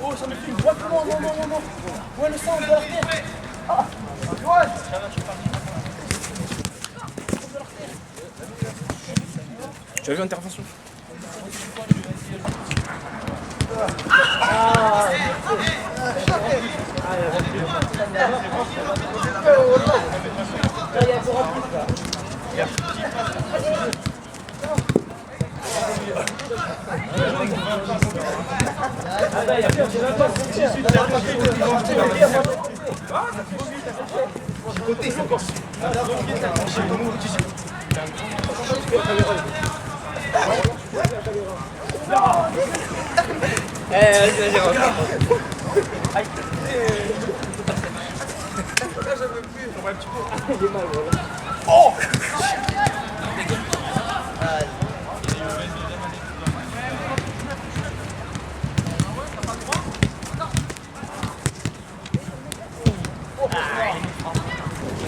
Oh, ça me fait droit. Non. Ouais, le sang de la tête. Ah, Johan. Tu as vu l'intervention?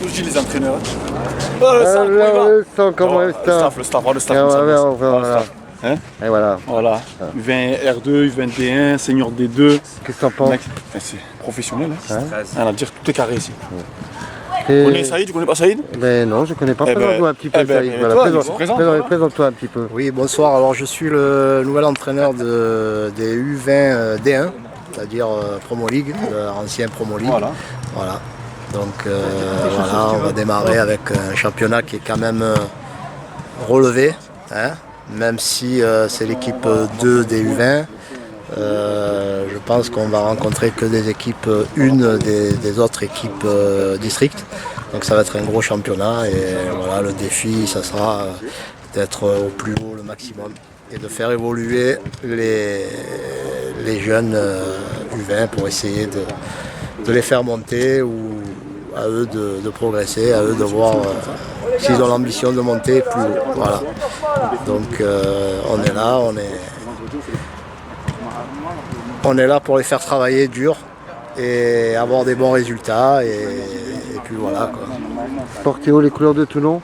Je dis les entraîneurs. Le staff, comment est le staff? Le staff. Voilà. Hein? Et voilà. Voilà. U20 R2, U20 D1, senior D2. Qu'est-ce que t'en penses? C'est professionnel. Hein? Hein? On va dire tout est carré ici. Et... On est Saïd, tu connais pas Saïd? Ben non, je connais pas. Eh ben, Présente-toi un petit peu, eh ben, Saïd. mais Voilà, toi, présente-toi un petit peu. Oui, bonsoir. Alors, je suis le nouvel entraîneur des U20 D1, c'est-à-dire Promo League, ancien Promo League. Voilà. Donc, voilà, on va démarrer avec un championnat qui est quand même relevé, hein, même si c'est l'équipe 2 des U20. Je pense qu'on va rencontrer que des équipes, une des autres équipes district. Donc ça va être un gros championnat et voilà, le défi, ça sera d'être au plus haut le maximum et de faire évoluer les jeunes U20 pour essayer de les faire monter ou à eux de progresser, à eux de voir s'ils ont l'ambition de monter plus haut. Voilà. Donc on est là, on est là pour les faire travailler dur et avoir des bons résultats et puis voilà quoi. Portez haut les couleurs de Toulon?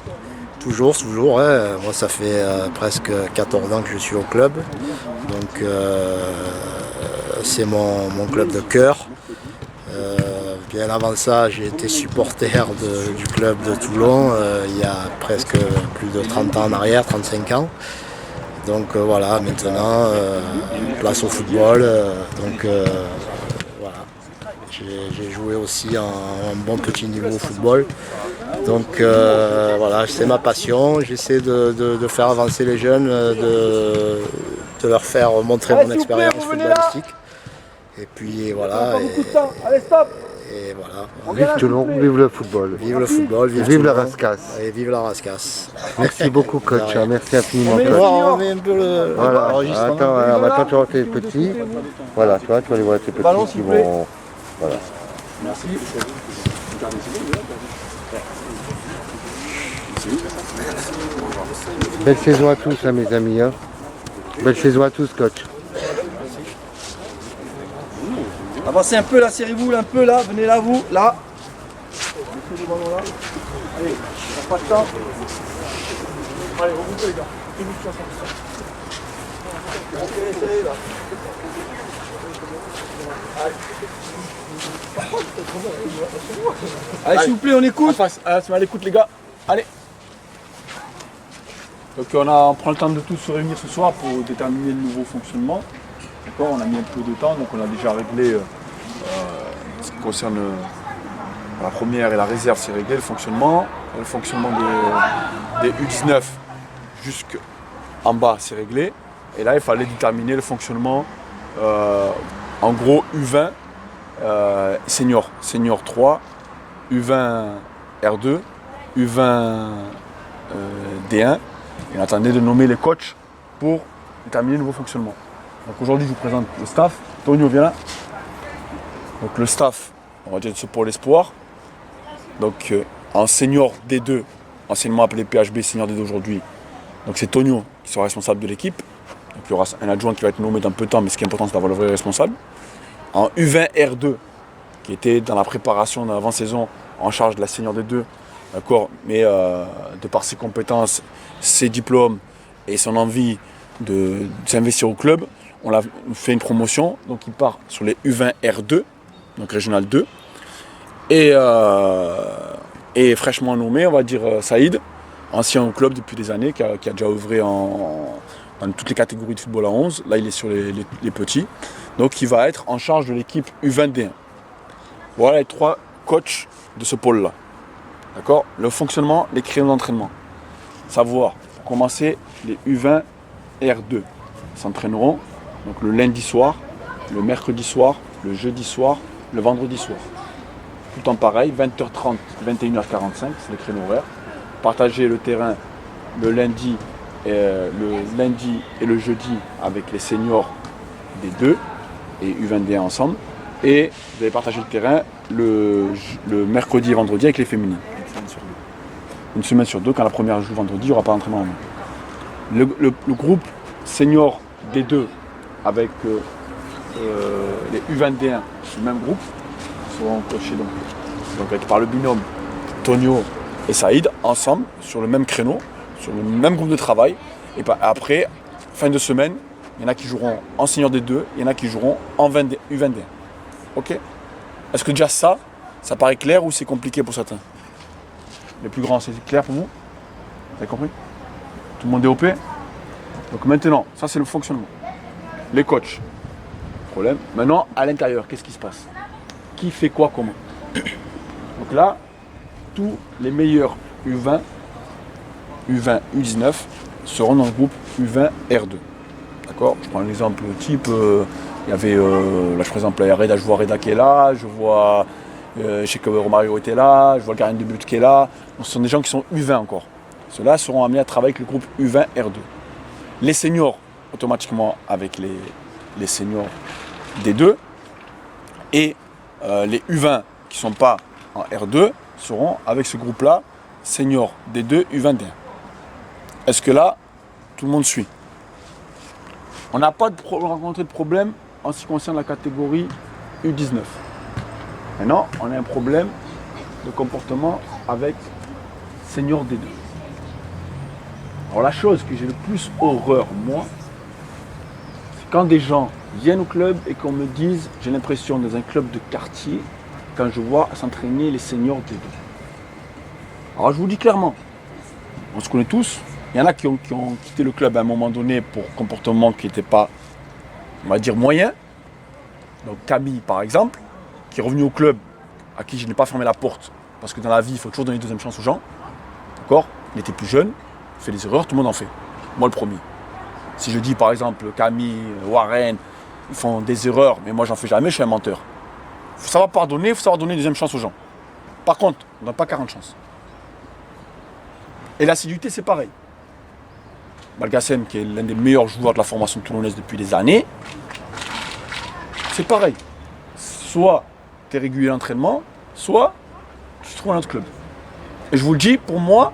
Toujours, hein. Moi ça fait presque 14 ans que je suis au club, donc c'est mon club de cœur. Bien avant ça, j'ai été supporter du club de Toulon il y a presque plus de 30 ans en arrière, 35 ans. Donc voilà, maintenant, place au football. Voilà. J'ai joué aussi un bon petit niveau au football. Donc voilà, c'est ma passion. J'essaie de faire avancer les jeunes, de leur faire montrer mon expérience footballistique. Et puis voilà. Allez, stop. Et voilà. Vive Toulon, vive le football. Vive le football, vive la Rascasse. Et vive la Rascasse. Merci beaucoup coach, merci infiniment coach. On met un peu le Voilà, enregistrement. attends, tu vois tes petits. Voilà, tu vas les voir tes petits qui vont. Voilà. Merci. Belle saison à tous, hein, mes amis. Hein. Belle saison à tous, coach. Avancez un peu là, serrez-vous un peu là, venez là vous, là. Allez, on n'a pas de temps. Allez, remontez les gars. Serrez, là. Allez, s'il vous plaît, on écoute. À l'écoute les gars. Allez. Donc on prend le temps de tous se réunir ce soir pour déterminer le nouveau fonctionnement. D'accord, on a mis un peu de temps, donc on a déjà réglé ce qui concerne la première et la réserve, c'est réglé le fonctionnement. Le fonctionnement des U19 jusqu'en bas, c'est réglé. Et là, il fallait déterminer le fonctionnement en gros U20 senior 3, U20 R2, U20 D1. Et on attendait de nommer les coachs pour déterminer le nouveau fonctionnement. Donc aujourd'hui, je vous présente le staff. Tonio, viens là. Donc le staff, on va dire ce pour l'espoir. Donc en senior D2, anciennement appelé PHB senior D2 aujourd'hui. Donc c'est Tonio qui sera responsable de l'équipe. Donc il y aura un adjoint qui va être nommé dans peu de temps, mais ce qui est important, c'est d'avoir le vrai responsable. En U20 R2, qui était dans la préparation de l'avant-saison en charge de la senior D2, d'accord, mais de par ses compétences, ses diplômes et son envie de s'investir au club, on a fait une promotion, donc il part sur les U20 R2, donc Régional 2, et fraîchement nommé, on va dire Saïd, ancien au club depuis des années, qui a déjà œuvré dans toutes les catégories de football à 11, là il est sur les petits, donc il va être en charge de l'équipe U21. Voilà les 3 coachs de ce pôle-là. D'accord ? Le fonctionnement, les créneaux d'entraînement. Savoir, pour commencer, les U20 R2 s'entraîneront donc le lundi soir, le mercredi soir, le jeudi soir, le vendredi soir. Tout en pareil, 20h30, 21h45, c'est les créneaux horaires. Partager le terrain le lundi et le jeudi avec les seniors des 2 et U21 ensemble. Et vous allez partager le terrain le mercredi et vendredi avec les féminines. Une semaine sur 2, quand la première joue vendredi, il n'y aura pas d'entraînement. Le groupe senior des 2 avec les U21 sur le même groupe seront coachés donc par le binôme Tonio et Saïd ensemble sur le même créneau, sur le même groupe de travail. Et après, fin de semaine, il y en a qui joueront en senior des 2, il y en a qui joueront en U21. Ok ? Est-ce que déjà ça paraît clair ou c'est compliqué pour certains ? Les plus grands, c'est clair pour vous ? Vous avez compris ? Tout le monde est OP ? Donc maintenant, ça c'est le fonctionnement. Les coachs, problème. Maintenant, à l'intérieur, qu'est-ce qui se passe ? Qui fait quoi, comment ? Donc là, tous les meilleurs U20, U19 seront dans le groupe U20 R2. D'accord ? Je prends un exemple type. Il y avait, là je présente Reda, je vois Reda qui est là, je vois, je sais que Romario était là, je vois le gardien de but qui est là. Donc, ce sont des gens qui sont U20 encore. Ceux-là seront amenés à travailler avec le groupe U20 R2. Les seniors, automatiquement avec les seniors des 2. Et les U20 qui ne sont pas en R2 seront avec ce groupe-là, seniors des 2, U21. Est-ce que là, tout le monde suit ? On n'a pas rencontré de problème en ce qui concerne la catégorie U19. Maintenant, on a un problème de comportement avec senior D2. Alors la chose que j'ai le plus horreur, moi, c'est quand des gens viennent au club et qu'on me dise, j'ai l'impression dans un club de quartier, quand je vois s'entraîner les seniors D2. Alors je vous dis clairement, on se connaît tous, il y en a qui ont quitté le club à un moment donné pour comportement qui n'était pas, on va dire, moyen. Donc Camille, par exemple, qui est revenu au club, à qui je n'ai pas fermé la porte, parce que dans la vie, il faut toujours donner une deuxième chance aux gens. D'accord ? Il était plus jeune, il fait des erreurs, tout le monde en fait. Moi le premier. Si je dis par exemple Camille, Warren, ils font des erreurs, mais moi j'en fais jamais, je suis un menteur. Il faut savoir pardonner, il faut savoir donner une deuxième chance aux gens. Par contre, on ne donne pas 40 chances. Et l'assiduité, c'est pareil. Malgassem, qui est l'un des meilleurs joueurs de la formation toulonnaise depuis des années, c'est pareil. Soit tu es régulier à l'entraînement, soit tu te trouves à notre club. Et je vous le dis, pour moi,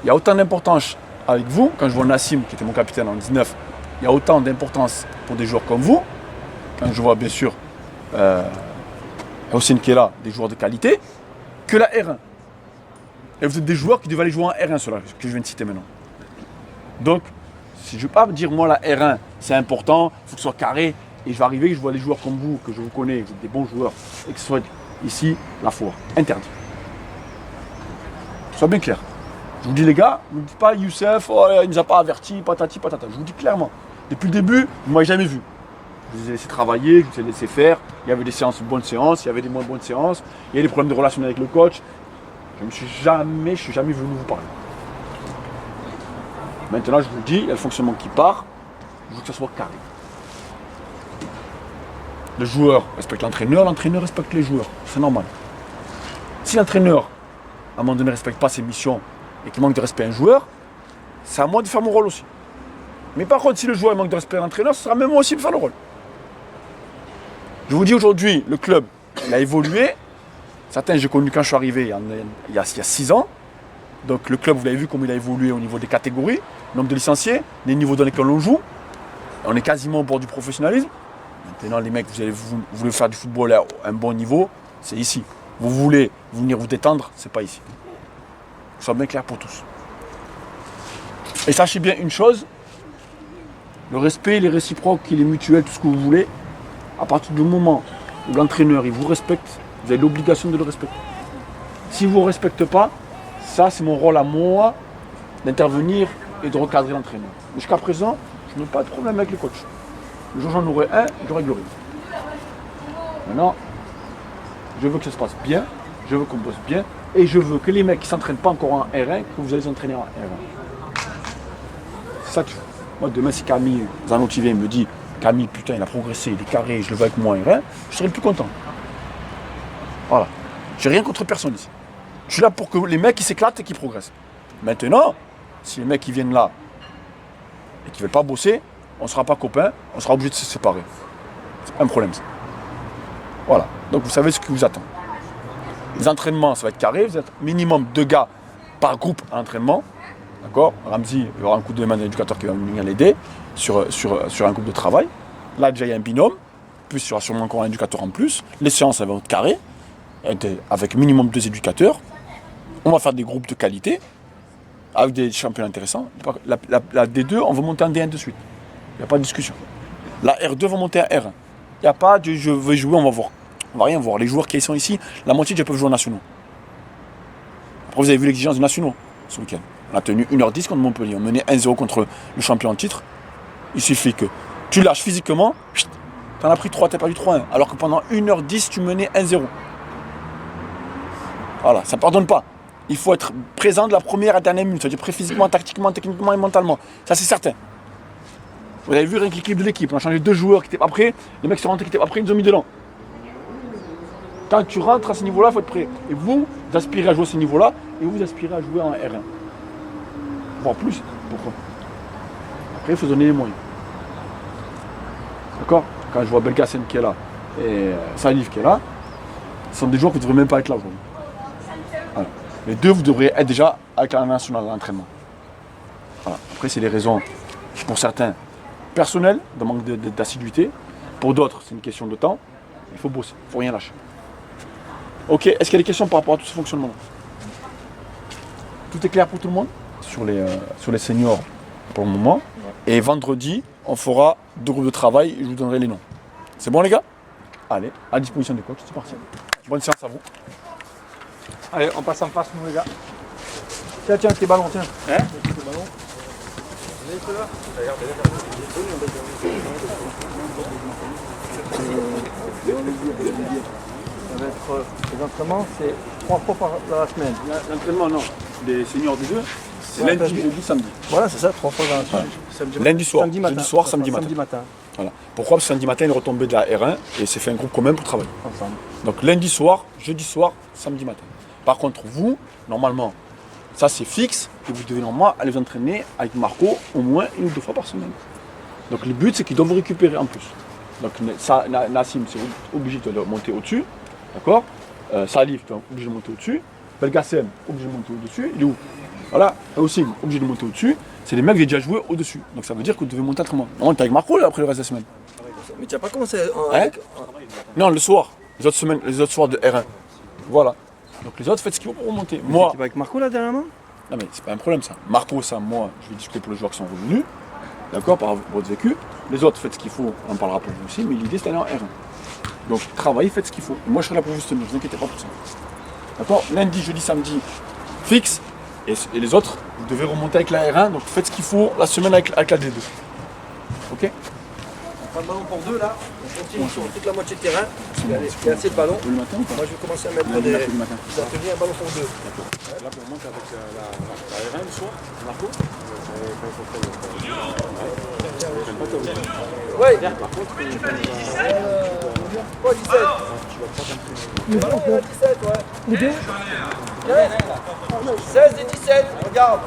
il y a autant d'importance avec vous, quand je vois Nassim, qui était mon capitaine en 19, il y a autant d'importance pour des joueurs comme vous, quand je vois bien sûr Hossein qui est là, des joueurs de qualité, que la R1. Et vous êtes des joueurs qui devaient aller jouer en R1, ceux-là, que je viens de citer maintenant. Donc, si je ne veux pas dire, moi, la R1, c'est important, il faut que ce soit carré, et je vais arriver, je vois des joueurs comme vous, que je vous connais, vous êtes des bons joueurs, et que ce soit ici, la foire. Interdit. Sois bien clair. Je vous dis, les gars, ne me dites pas, Youssef, oh, il ne nous a pas avertis, patati, patata. Je vous dis clairement, depuis le début, vous ne m'avez jamais vu. Je vous ai laissé travailler, je vous ai laissé faire, il y avait des séances, bonnes séances, il y avait des moins bonnes séances, il y a des problèmes de relation avec le coach. Je ne suis jamais venu vous parler. Maintenant, je vous dis, il y a le fonctionnement qui part, je veux que ça soit carré. Le joueur respecte l'entraîneur respecte les joueurs. C'est normal. Si l'entraîneur, à un moment donné, ne respecte pas ses missions et qu'il manque de respect à un joueur, c'est à moi de faire mon rôle aussi. Mais par contre, si le joueur manque de respect à l'entraîneur, ce sera même moi aussi de faire le rôle. Je vous dis aujourd'hui, le club, il a évolué. Certains, j'ai connu quand je suis arrivé il y a 6 ans. Donc le club, vous l'avez vu comment il a évolué au niveau des catégories, nombre de licenciés, les niveaux dans lesquels on joue. On est quasiment au bord du professionnalisme. Maintenant, les mecs, vous voulez faire du football à un bon niveau, c'est ici. Vous voulez venir vous détendre, c'est pas ici. que ce soit bien clair pour tous. Et sachez bien une chose, le respect, il est réciproque, il est mutuel, tout ce que vous voulez. À partir du moment où l'entraîneur il vous respecte, vous avez l'obligation de le respecter. Si vous ne le respectez pas, ça c'est mon rôle à moi d'intervenir et de recadrer l'entraîneur. Mais jusqu'à présent, je n'ai pas de problème avec les coachs. Le jour où j'en aurai un, je réglerai. Maintenant, je veux que ça se passe bien, je veux qu'on bosse bien, et je veux que les mecs qui ne s'entraînent pas encore en R1, que vous allez les entraîner en R1. C'est ça que je veux. Moi, demain, si Camille Zanotti vient et me dit Camille, putain, il a progressé, il est carré, je le veux avec moi en R1, je serai le plus content. Voilà. J'ai rien contre personne ici. Je suis là pour que les mecs ils s'éclatent et qu'ils progressent. Maintenant, si les mecs qui viennent là et qui ne veulent pas bosser, on ne sera pas copains, on sera obligé de se séparer. C'est pas un problème ça. Voilà. Donc vous savez ce qui vous attend. Les entraînements, ça va être carré, vous êtes minimum 2 gars par groupe à l'entraînement. D'accord ? Ramzi, il y aura un coup de main d'un éducateur qui va venir l'aider sur un groupe de travail. Là déjà il y a un binôme, plus il y aura sûrement encore un éducateur en plus. Les séances, elles vont être carrées, avec minimum 2 éducateurs. On va faire des groupes de qualité, avec des championnats intéressants. La D2, on va monter en D1 de suite. Il n'y a pas de discussion. La R2 va monter en R1. Il n'y a pas de je veux jouer, on va voir. On va rien voir. Les joueurs qui sont ici, la moitié déjà peuvent jouer en nationaux. Après, vous avez vu l'exigence des nationaux ce week-end. On a tenu 1h10 contre Montpellier. On menait 1-0 contre le champion en titre. Il suffit que tu lâches physiquement, tu en as pris 3, tu as perdu 3-1. Alors que pendant 1h10, tu menais 1-0. Voilà, ça ne pardonne pas. Il faut être présent de la première à la dernière minute. C'est-à-dire prêt physiquement, tactiquement, techniquement et mentalement. Ça, c'est certain. Vous avez vu rien que l'équipe de l'équipe. On a changé 2 joueurs qui n'étaient pas prêts. Les mecs qui sont rentrés qui n'étaient pas prêts, ils nous ont mis dedans. Quand tu rentres à ce niveau-là, il faut être prêt. Et vous aspirez à jouer à ce niveau-là et vous aspirez à jouer en R1. Voire plus. Pourquoi ? Après, il faut donner les moyens. D'accord ? Quand je vois Belgassen qui est là et Salif qui est là, ce sont des joueurs qui ne devraient même pas être là aujourd'hui. Voilà. Les deux, vous devriez être déjà avec la nationale d'entraînement. Voilà. Après, c'est des raisons, pour certains, personnelles, de manque d'assiduité. Pour d'autres, c'est une question de temps. Il faut bosser, il ne faut rien lâcher. Ok, est-ce qu'il y a des questions par rapport à tout ce fonctionnement-là ? Tout est clair pour tout le monde ? Sur les seniors pour le moment. Et vendredi, on fera 2 groupes de travail et je vous donnerai les noms. C'est bon les gars ? Allez, à disposition des coachs, c'est parti. Bonne séance à vous. Allez, on passe en face, nous les gars. Tiens, tiens, tes ballons, tiens. Hein ? Tes ballons. Ça va être les entraînements, c'est 3 fois par la semaine. L'entraînement, non. Les seniors du jeu, c'est lundi, jeudi, samedi. Voilà, c'est ça, 3 fois dans la semaine. Samedi, lundi soir, samedi matin. Jeudi soir, samedi matin. Voilà. Pourquoi ? Parce que samedi matin, il est retombé de la R1 et s'est fait un groupe commun pour travailler. Ensemble. Donc lundi soir, jeudi soir, samedi matin. Par contre, vous, normalement, ça c'est fixe et vous devez normalement aller vous entraîner avec Marco au moins 1 ou 2 fois par semaine. Donc le but, c'est qu'il doit vous récupérer en plus. Donc ça, Nassim, c'est obligé de monter au-dessus. D'accord ? Salif, tu es obligé de monter au-dessus. Belgassem, obligé de monter au-dessus. Il est où ? Voilà, aussi obligé de monter au-dessus. C'est les mecs qui ont déjà joué au-dessus. Donc ça veut dire que vous devez monter autrement. Non, tu es avec Marco là, après le reste de la semaine. Mais tu n'as pas commencé Non, le soir. Les autres soirs de R1. Voilà. Donc les autres, faites ce qu'il faut pour remonter. Moi. Tu vas avec Marco là dernièrement ? Non mais c'est pas un problème ça. Marco, ça, moi, je vais discuter pour les joueurs qui sont revenus. D'accord, par votre vécu. Les autres, faites ce qu'il faut, on en parlera pour vous aussi, mais l'idée c'est d'aller en R1. Donc travaillez, faites ce qu'il faut. Et moi je serai là pour vous soutenir, ne vous inquiétez pas pour ça. D'accord ? Lundi, jeudi, samedi, fixe. Et les autres, vous devez remonter avec la R1, donc faites ce qu'il faut la semaine avec la D2. Ok ? On prend le ballon pour 2 là, on continue sur toute la moitié de terrain. Il y a assez de ballons. Le matin ou pas ? Moi je vais commencer à mettre des. Ça te dit un ballon pour 2. Là pour moi, avec la R1 le soir, Marco. Ouais, Par contre, quoi 17 Le ballon pour 17, ouais. Les deux 16 et 17, regarde.